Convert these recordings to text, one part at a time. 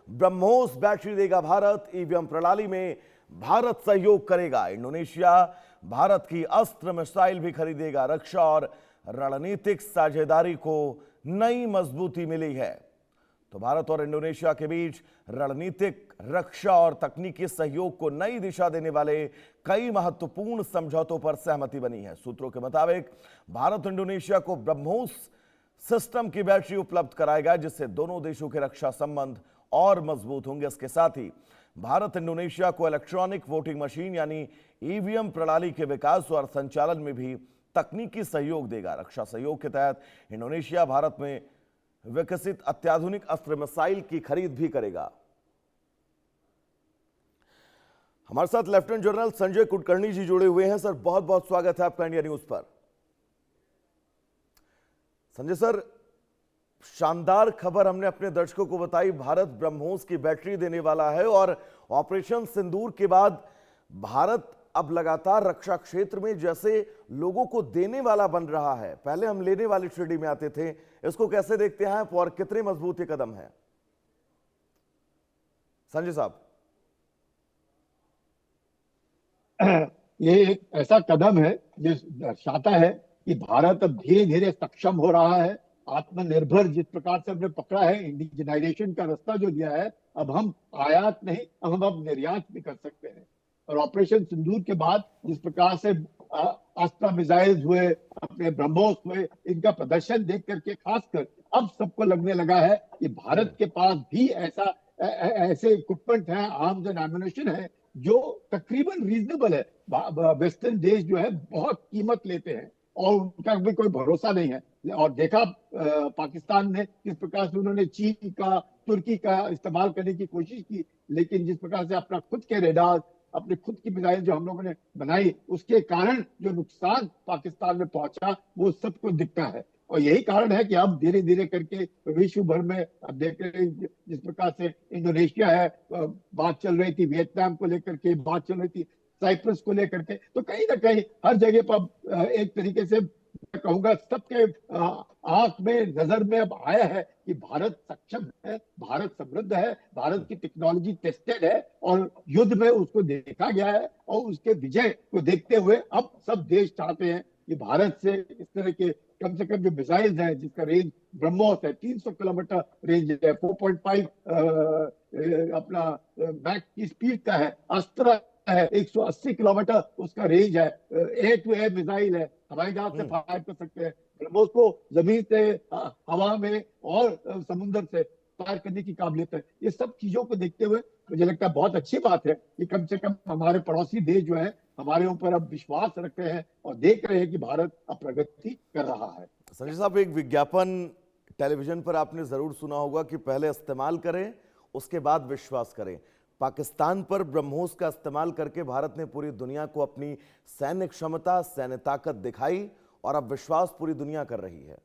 BrahMos battery देगा Bharat, EVM प्रणाली में भारत सहयोग करेगा। इंडोनेशिया भारत की अस्त्र मिसाइल भी खरीदेगा। रक्षा और रणनीतिक साझेदारी को नई मजबूती मिली है। तो भारत और इंडोनेशिया के बीच रणनीतिक, रक्षा और तकनीकी सहयोग को नई दिशा देने वाले कई महत्वपूर्ण समझौतों पर सहमति बनी है। सूत्रों के मुताबिक भारत इंडोनेशिया को ब्रह्मोस सिस्टम की बैटरी उपलब्ध कराएगा, जिससे दोनों देशों के रक्षा संबंध और मजबूत होंगे। इसके साथ ही भारत इंडोनेशिया को इलेक्ट्रॉनिक वोटिंग मशीन यानी ईवीएम प्रणाली के विकास और संचालन में भी तकनीकी सहयोग देगा। रक्षा सहयोग के तहत इंडोनेशिया भारत में विकसित अत्याधुनिक अस्त्र मिसाइल की खरीद भी करेगा। हमारे साथ लेफ्टिनेंट जनरल संजय कुलकर्णी जी जुड़े हुए हैं। सर, बहुत बहुत स्वागत है आपका इंडिया न्यूज पर। संजय सर, शानदार खबर हमने अपने दर्शकों को बताई, भारत ब्रह्मोस की बैटरी देने वाला है और ऑपरेशन सिंदूर के बाद भारत अब लगातार रक्षा क्षेत्र में जैसे लोगों को देने वाला बन रहा है। पहले हम लेने वाली श्रेणी में आते थे, इसको कैसे देखते हैं आप और कितने मजबूत ये कदम है? संजय साहब, ये एक ऐसा कदम है जो दर्शाता है कि भारत अब धीरे धीरे सक्षम हो रहा है। आत्मनिर्भर जिस प्रकार से हमने पकड़ा है, इंडिजिनाइजेशन का रास्ता जो लिया है, अब हम आयात नहीं, अब निर्यात भी कर सकते हैं। और ऑपरेशन सिंदूर के बाद जिस प्रकार से अस्त्र मिसाइल्स हुए, अपने ब्रह्मोस हुए, इनका प्रदर्शन देख करके खासकर अब सबको लगने लगा है कि भारत के पास भी ऐसे इक्विपमेंट है, आर्म्स एंड एम्युनिशन है जो तकरीबन रीजनेबल है। वेस्टर्न देश जो है बहुत कीमत लेते हैं और उनका भी कोई भरोसा नहीं है। और देखा पाकिस्तान ने किस प्रकार से उन्होंने चीन का, तुर्की का इस्तेमाल करने की कोशिश की, लेकिन जिस प्रकार से अपना खुद के रेडार, अपनी खुद की मिसाइल जो हम लोगों ने बनाई, उसके कारण जो नुकसान पाकिस्तान में पहुंचा वो सबको दिखता है। और यही कारण है कि अब धीरे धीरे करके विश्व भर में अब देख रहे हैं जिस प्रकार से इंडोनेशिया है, बात चल रही थी वियतनाम को लेकर के, बात चल रही थी साइप्रस को लेकर के, तो कहीं ना कहीं हर जगह पर एक तरीके से मैं कहूंगा सबके आंख में, नजर में अब आया है कि भारत सक्षम है, भारत समृद्ध है, भारत की टेक्नोलॉजी टेस्टेड है और युद्ध में उसको देखा गया है। और उसके विजय को देखते हुए अब सब देश चाहते हैं कि भारत से इस तरह के कम से कम जो मिसाइल्स हैं, जिसका रेंज ब्रह्मोस है 300 किलोमीटर रेंज है, 4.5 अपना मैक की स्पीड का है, अस्त्र है 180 किलोमीटर उसका रेंज है, एयर टू एयर मिसाइल है, हवाई जहाज से फायर कर सकते हैं, ब्रह्मोस को जमीन से, हवा में और समुद्र से फायर करने की काबिलियत है। ये सब चीजों को देखते हुए मुझे लगता है बहुत अच्छी बात है कि कम से कम हमारे पड़ोसी देश जो है हमारे ऊपर अब विश्वास रख रहे हैं और देख रहे हैं कि भारत अब प्रगति कर रहा है। संजय साहब, एक विज्ञापन टेलीविजन पर आपने जरूर सुना होगा कि पहले इस्तेमाल करें, उसके बाद विश्वास करें। पाकिस्तान पर ब्रह्मोस का इस्तेमाल करके भारत ने पूरी दुनिया को अपनी सैन्य क्षमता, सैन्य ताकत दिखाई और अब विश्वास पूरी दुनिया कर रही है।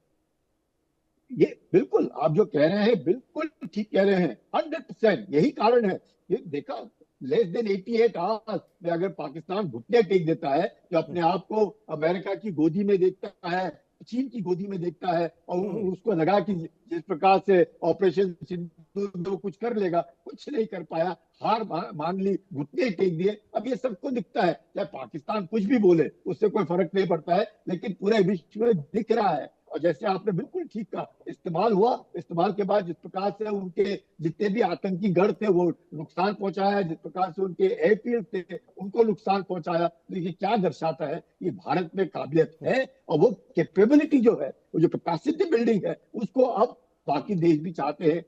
ये बिल्कुल आप जो कह रहे हैं बिल्कुल ठीक कह रहे हैं, 100%। यही कारण है। ये देखा, लेस देन 88 आवर्स में अगर पाकिस्तान घुटने टेक देता है, जो अपने आप को अमेरिका की गोदी में देखता है, चीन की गोदी में देखता है और उसको लगा कि जिस प्रकार से ऑपरेशन सिंदूर कुछ कर लेगा, कुछ नहीं कर पाया, हार मान ली, घुटने टेक दिए। अब ये सबको दिखता है, चाहे पाकिस्तान कुछ भी बोले उससे कोई फर्क नहीं पड़ता है, लेकिन पूरे विश्व में दिख रहा है। और जैसे आपने बिल्कुल ठीक कहा, इस्तेमाल हुआ, इस्तेमाल के बाद जिस प्रकार से उनके जितने भी आतंकी गढ़ थे वो नुकसान पहुंचाया, जिस प्रकार से उनके एयरफील्ड थे उनको नुकसान पहुंचाया, तो ये क्या दर्शाता है कि भारत में काबिलियत है और वो कैपेबिलिटी जो है, वो जो कैपेसिटी बिल्डिंग है, उसको अब बाकी देश भी चाहते हैं।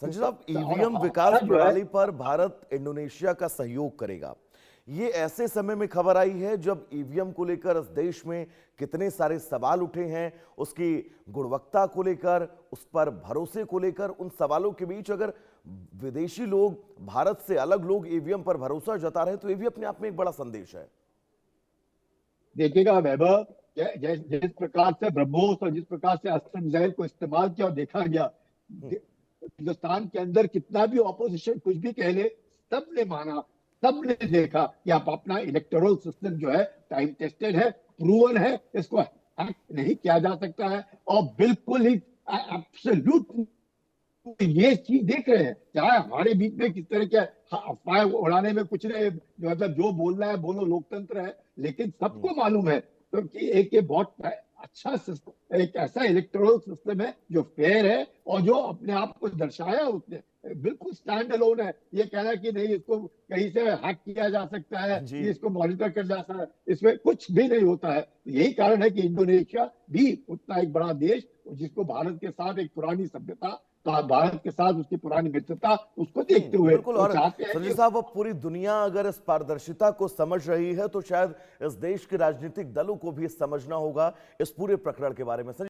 संजय साहब, ईवीएम विकास प्रणाली पर भारत इंडोनेशिया का सहयोग करेगा। ये ऐसे समय में खबर आई है जब ईवीएम को लेकर इस देश में कितने सारे सवाल उठे हैं, उसकी गुणवत्ता को लेकर, उस पर भरोसे को लेकर। उन सवालों के बीच अगर विदेशी लोग, भारत से अलग लोग ईवीएम पर भरोसा जता रहे तो ये भी अपने आप में एक बड़ा संदेश है। देखिएगा वैभव, जिस प्रकार से ब्रह्मोस और जिस प्रकार से अस्त्र मिसाइल को इस्तेमाल किया और देखा गया, हिंदुस्तान के अंदर कितना भी ऑपोजिशन कुछ भी कह ले, सबने माना, सबने देखा कि आप अपना इलेक्टोरल सिस्टम जो है टाइम टेस्टेड है, प्रूवन है, इसको हैक नहीं किया जा सकता है और बिल्कुल ही एब्सोल्यूट तो ये चीज देख रहे हैं, चाहे हमारे बीच में किस तरह के अफवाह उड़ाने में कुछ नहीं, मतलब जो बोलना है बोलो, लोकतंत्र है, लेकिन सबको मालूम है तो कि एक ये बहुत अच्छा सिस्टम, एक ऐसा इलेक्टोरल सिस्टम है जो फेयर है और जो अपने आप को दर्शाया उसने, बिल्कुल स्टैंड अलोन है। ये कहना कि नहीं इसको कहीं से हैक किया जा सकता है, जी। ये इसको मॉनिटर कर जा सकता है, इसमें कुछ भी नहीं होता है। यही कारण है कि इंडोनेशिया भी उतना एक बड़ा देश, जिसको भारत के साथ एक पुरानी सभ्यता, भारत के साथ उसकी पुरानी मित्रता, उसको देखते हुए बिल्कुल। वो और चाहते हैं संजय कि साहब, अब पूरी दुनिया अगर इस पारदर्शिता को समझ रही है तो शायद इस देश के राजनीतिक दलों को भी समझना होगा इस पूरे प्रकरण के बारे में।